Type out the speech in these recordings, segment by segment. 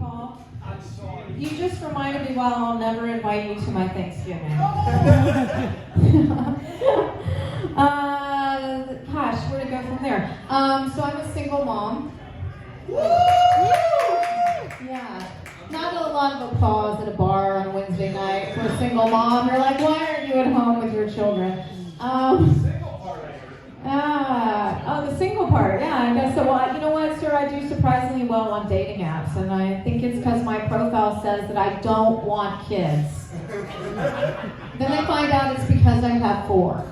Paul. You just reminded me why I'll never invite you to my Thanksgiving. Gosh, where to go from there? So I'm a single mom. Yeah. Not a lot of applause at a bar on a Wednesday night for a single mom. You're like, why aren't you at home with your children? The single part. Yeah, I guess so. Well, you know what, sir? I do surprisingly well on dating apps, and I think it's because my profile says that I don't want kids. Then they find out it's because I have 4.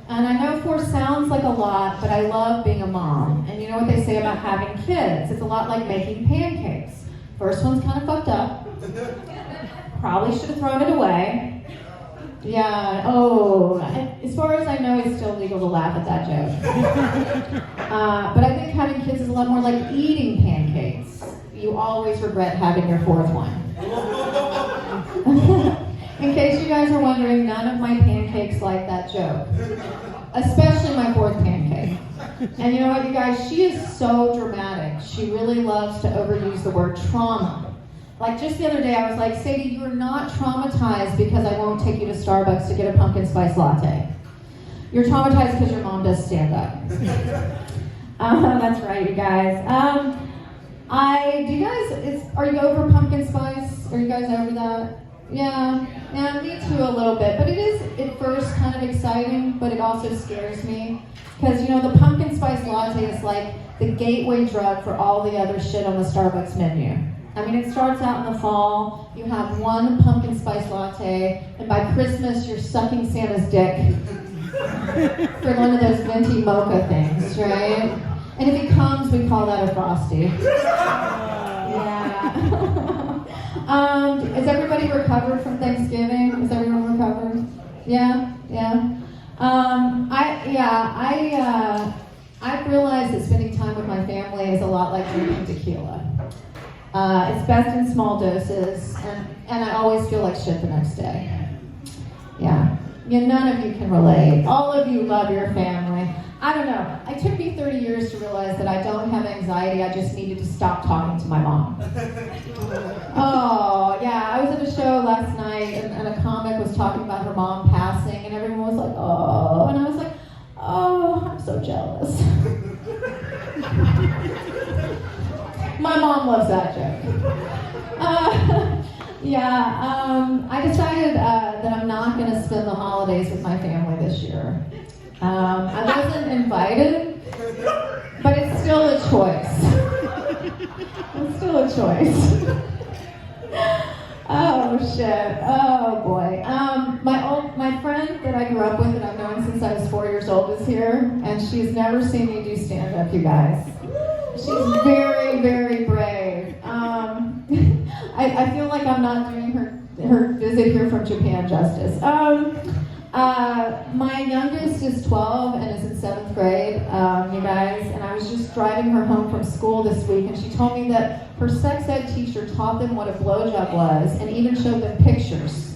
And I know 4 sounds like a lot, but I love being a mom. And you know what they say about having kids? It's a lot like making pancakes. First one's kind of fucked up. Probably should have thrown it away. Yeah, as far as I know, it's still legal to laugh at that joke. But I think having kids is a lot more like eating pancakes. You always regret having your 4th one. In case you guys are wondering, none of my pancakes like that joke. Especially my 4th pancake. And you know what, you guys? She is so dramatic. She really loves to overuse the word trauma. Like just the other day, I was like, Sadie, you are not traumatized because I won't take you to Starbucks to get a pumpkin spice latte. You're traumatized because your mom does stand up. That's right, you guys. Are you over pumpkin spice? Are you guys over that? Yeah, me too a little bit. But it is at first kind of exciting, but it also scares me. Because, you know, the pumpkin spice latte is like the gateway drug for all the other shit on the Starbucks menu. I mean, it starts out in the fall, you have 1 pumpkin spice latte, and by Christmas you're sucking Santa's dick for one of those venti mocha things, right? And if it comes, we call that a Frosty. Yeah. Is everybody recovered from Thanksgiving? Is everyone recovered? Yeah? I've realized that spending time with my family is a lot like drinking tequila. It's best in small doses, and I always feel like shit the next day. Yeah, none of you can relate. All of you love your family. I don't know. It took me 30 years to realize that I don't have anxiety. I just needed to stop talking to my mom. Oh, yeah. I was at a show last night, and a comic was talking about her mom passing, and everyone was like, oh. And I was like, oh, I'm so jealous. My mom loves that joke. I decided that I'm not going to spend the holidays with my family this year. I wasn't invited, but it's still a choice. It's still a choice. Oh, shit. Oh, boy. My friend that I grew up with, that I've known since I was 4 years old, is here, and she's never seen me do stand-up, you guys. She's very, very brave. I feel like I'm not doing her visit here from Japan justice. My youngest is 12 and is in 7th grade, you guys, and I was just driving her home from school this week, and she told me that her sex ed teacher taught them what a blowjob was and even showed them pictures.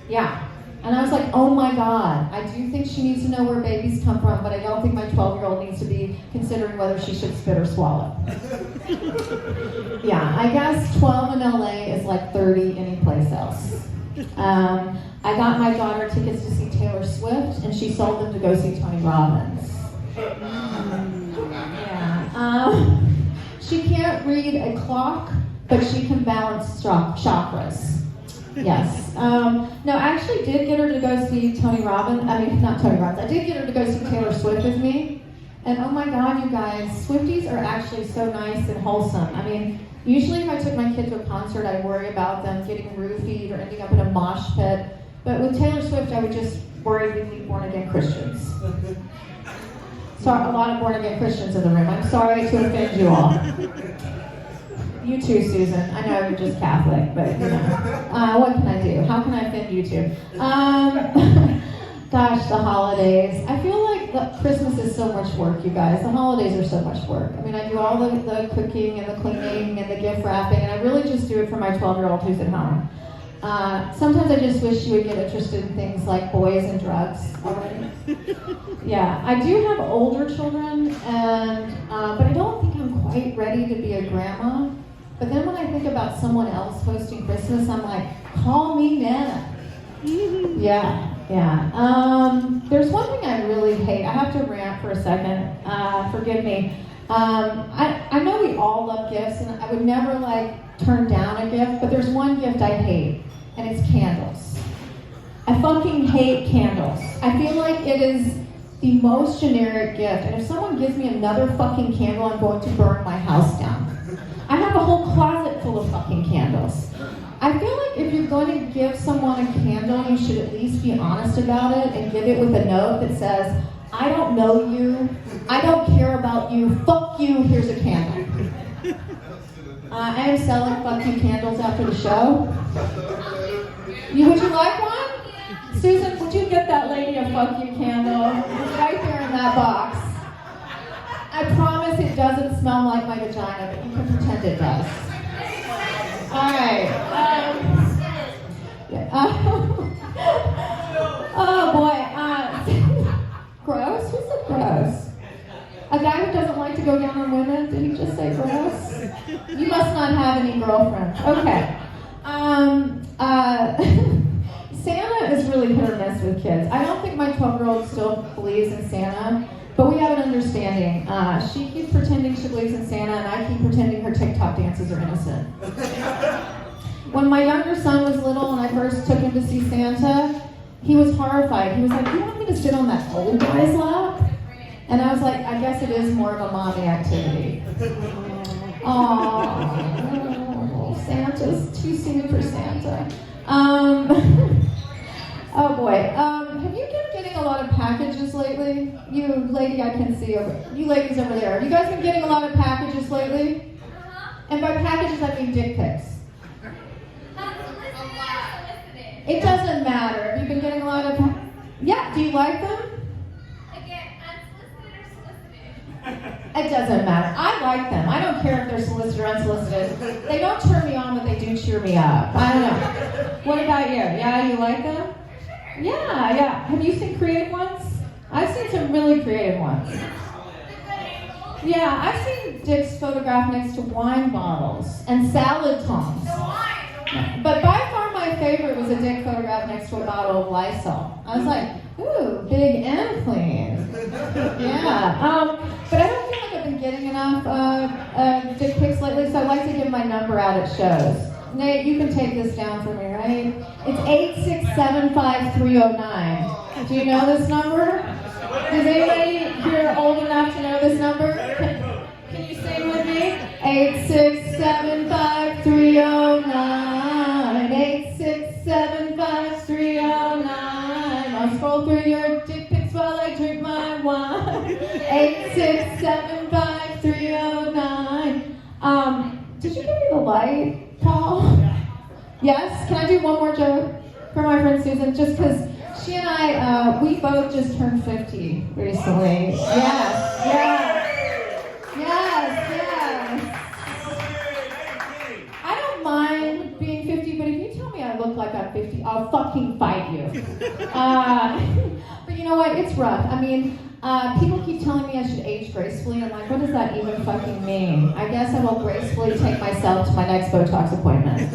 Yeah. And I was like, oh my God, I do think she needs to know where babies come from, but I don't think my 12-year-old needs to be considering whether she should spit or swallow. Yeah, I guess 12 in LA is like 30 anyplace else. I got my daughter tickets to see Taylor Swift, and she sold them to go see Tony Robbins. Yeah. She can't read a clock, but she can balance chakras. Yes. No, I actually did get her to go see Tony Robbins. I mean, not Tony Robbins. I did get her to go see Taylor Swift with me. And oh my God, you guys, Swifties are actually so nice and wholesome. I mean, usually if I took my kid to a concert, I'd worry about them getting roofied or ending up in a mosh pit. But with Taylor Swift, I would just worry we'd be born-again Christians. So a lot of born-again Christians in the room. I'm sorry to offend you all. You too, Susan. I know you're just Catholic, but you know. What can I do? How can I offend you two? Gosh, the holidays. I feel like Christmas is so much work, you guys. The holidays are so much work. I mean, I do all the cooking and the cleaning and the gift wrapping, and I really just do it for my 12-year-old who's at home. Sometimes I just wish she would get interested in things like boys and drugs already. Yeah, I do have older children, and but I don't think I'm quite ready to be a grandma. But then when I think about someone else hosting Christmas, I'm like, call me Nana. Yeah. There's one thing I really hate. I have to rant for a second. Forgive me. I know we all love gifts, and I would never turn down a gift, but there's one gift I hate, and it's candles. I fucking hate candles. I feel like it is the most generic gift, and if someone gives me another fucking candle, I'm going to burn my house down. I have a whole closet full of fucking candles. I feel like if you're going to give someone a candle, you should at least be honest about it and give it with a note that says, I don't know you, I don't care about you, fuck you, here's a candle. I am selling fuck you candles after the show. Would you like one? Susan, would you get that lady a fuck you candle? It's right there in that box. I promise it doesn't smell like my vagina, but you can pretend it does. Alright. Oh boy. Gross? Who said gross? A guy who doesn't like to go down on women? Did he just say gross? You must not have any girlfriends. Okay. Santa is really hit or miss with kids. I don't think my 12-year-old still believes in Santa, but we have an understanding. She keeps pretending she believes in Santa, and I keep pretending her TikTok dances are innocent. When my younger son was little and I first took him to see Santa, he was horrified. He was like, you want me to sit on that old guy's lap? And I was like, I guess it is more of a mommy activity. Aww, Santa's too soon for Santa. Oh boy, have you been getting a lot of packages lately? You lady I can see you ladies over there. Have you guys been getting a lot of packages lately? And by packages I mean dick pics. It doesn't matter. Have you been getting a lot of Yeah, do you like them? Again, unsolicited or solicited? It doesn't matter. I like them. I don't care if they're solicited or unsolicited. They don't turn me on, but they do cheer me up. I don't know. What about you? Yeah, you like them? Yeah. Have you seen creative ones? I've seen some really creative ones. Yeah, I've seen dicks photographed next to wine bottles and salad tongs. But by far my favorite was a dick photographed next to a bottle of Lysol. I was like, ooh, big and clean. Yeah. But I don't feel like I've been getting enough dick pics lately, so I'd like to give my number out at shows. Nate, you can take this down for me, right? It's 8675309. Do you know this number? Is anybody here old enough to know this number? Can you sing with me? 8675309. 8675309. I'll scroll through your dick pics while I drink my wine. 8675309. Did you give me the light, Paul? Yes? Can I do one more joke for my friend Susan? Just because she and I, we both just turned 50 recently. Yes. I don't mind being 50, but if you tell me I look like I'm 50, I'll fucking fight you. But you know what? It's rough. I mean, people keep telling me I should age gracefully, and I'm like, what does that even fucking mean? I guess I will gracefully take myself to my next Botox appointment.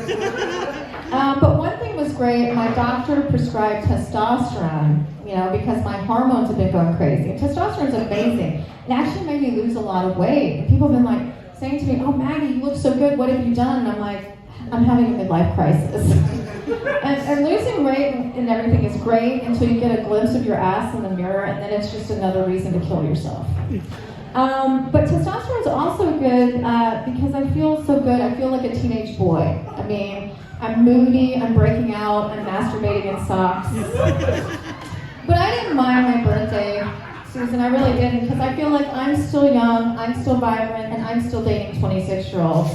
But one thing was great. My doctor prescribed testosterone, because my hormones have been going crazy. And testosterone's amazing. It actually made me lose a lot of weight. And people have been saying to me, oh, Maggie, you look so good. What have you done? And I'm like, I'm having a midlife crisis. and losing weight and everything is great until you get a glimpse of your ass in the mirror, and then it's just another reason to kill yourself. But testosterone is also good because I feel so good. I feel like a teenage boy. I mean, I'm moody, I'm breaking out, I'm masturbating in socks. But I didn't mind my birthday, Susan, I really didn't, because I feel like I'm still young, I'm still vibrant, and I'm still dating 26-year-olds.